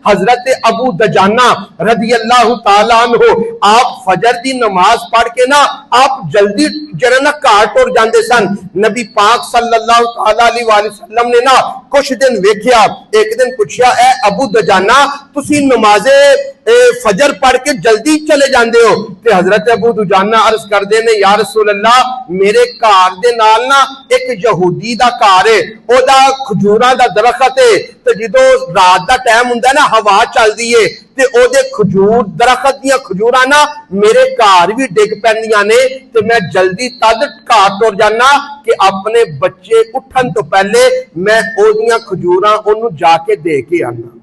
हजरत अबू दजाना रदी अल्लाह तआला अन्हु आप फजर दी नमाज पढ़ के ना आप जल्दी जरा ना घर टुर जाते सन। नबी पाक सल्लल्लाहु तआला अलैहि वसल्लम ने ना कुछ दिन वेख्या, एक दिन पूछा ए अबू दजाना तुसी नमाजे फजर पढ़ के जल्दी चले जाते हो? ते हजरत अबू दुजाना अर्ज करते ने या रसूल अल्लाह मेरे घर दे नाल ना एक यहूदी दा घर है, ओदा खजूरां दा दरखत है, ते जदों रात दा टाइम हुंदा ना हवा चलदी है ते ओदे खजूर दरखत दियां खजूरां ना मेरे घर भी डिग पैंदियां ने, ते मैं जल्दी तद घर तुर जाना कि अपने बच्चे उठन तो पहले मैं ओदियां खजूरां ओनू जाके दे के आना।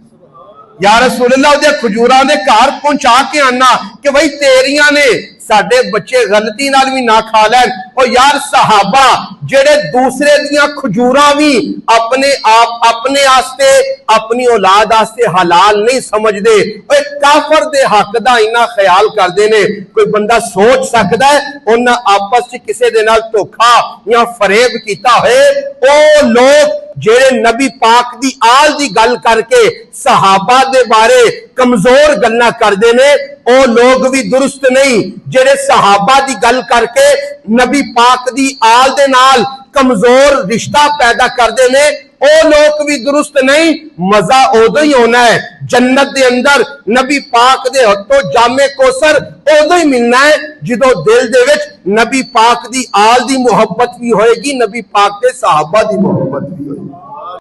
या रसूल अल्लाह ओदे खजूरां दे घर पहुंचा के आना कि भाई तेरियां ने साडे बच्चे गलती नाल भी ना खा लैन। और यार सहाबा जेड़े दूसरे दियां खजूरां भी अपने आप अपने आस्ते अपनी औलाद आस्ते हलाल नहीं समझदे, ओए काफर दे हक दा इन्ना ख्याल करदे ने। कोई बंदा सोच सकदा है उन्हां आपस च किसे दे नाल धोखा या फरेब कीता होए? ओ लोग जेड़े नबी पाक दी आल दी गल करके सहाबा दे बारे कमजोर गल्लां करदे ने, ओ लोग भी दुरुस्त नहीं। जेड़े सहाबा दी गल करके नबी पाक दी आल दे नाल कमजोर रिश्ता पैदा करदे ने, ओ लोग भी दुरुस्त नहीं। मजा उदों ही होना है जन्नत दे अंदर नबी पाक दे हत्थों जामे कोसर उदों ही मिलना है जदों दिल दे विच नबी पाक दी आल दी मुहब्बत भी होएगी, नबी पाक दे सहाबा दी मुहब्बत भी होएगी।